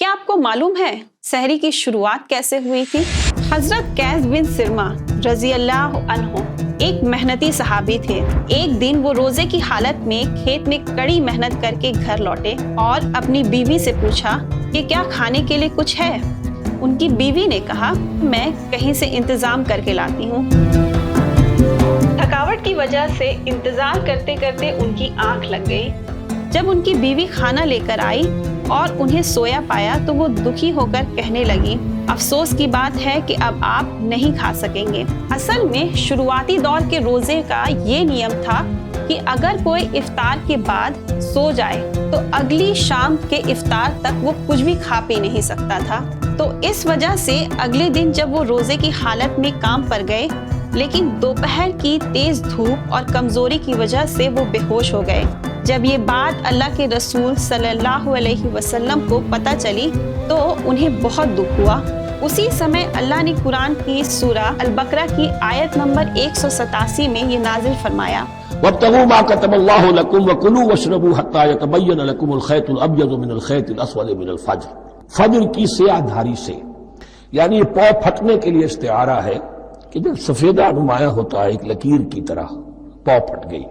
क्या आपको मालूम है सहरी की शुरुआत कैसे हुई थी? हजरत कैस बिन सिरमा रजी अल्लाह अन्हु एक मेहनती सहाबी थे। एक दिन वो रोजे की हालत में खेत में कड़ी मेहनत करके घर लौटे और अपनी बीवी से पूछा कि क्या खाने के लिए कुछ है। उनकी बीवी ने कहा, मैं कहीं से इंतजाम करके लाती हूँ। थकावट की वजह से इंतजार करते करते उनकी आंख लग गई। जब उनकी बीवी खाना लेकर आई और उन्हें सोया पाया तो वो दुखी होकर कहने लगी, अफसोस की बात है कि अब आप नहीं खा सकेंगे। असल में शुरुआती दौर के रोजे का ये नियम था कि अगर कोई इफ्तार के बाद सो जाए तो अगली शाम के इफ्तार तक वो कुछ भी खा पी नहीं सकता था। तो इस वजह से अगले दिन जब वो रोजे की हालत में काम पर गए, लेकिन दोपहर की तेज धूप और कमजोरी की वजह से वो बेहोश हो गए। जब ये बात अल्लाह के रसूल सल्लल्लाहु अलैहि वसल्लम को पता चली तो उन्हें बहुत दुख हुआ। उसी समय अल्लाह ने कुरान की सूरा अल-बकरा की आयत नंबर 187 में ये नाजिल फरमाया, वब्तगू मा कतबल्लाहु लकुम वकुलू वशरबू हत्ता यतबय्यन लकुमुल खैतुल अब्यदु मिनल खैतिल अस्वद मिनल फज्र। फज्र की स्याह धारी से, यानी ये पौ फटने के लिए इस्तिआरा है कि जब सफेदा नुमाया होता है एक लकीर की तरह, पौ फट गई,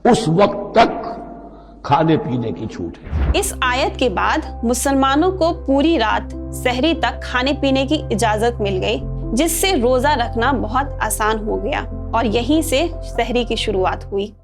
उस वक्त तक खाने पीने की छूट है। इस आयत के बाद मुसलमानों को पूरी रात सहरी तक खाने पीने की इजाजत मिल गई, जिससे रोजा रखना बहुत आसान हो गया और यहीं से सहरी की शुरुआत हुई।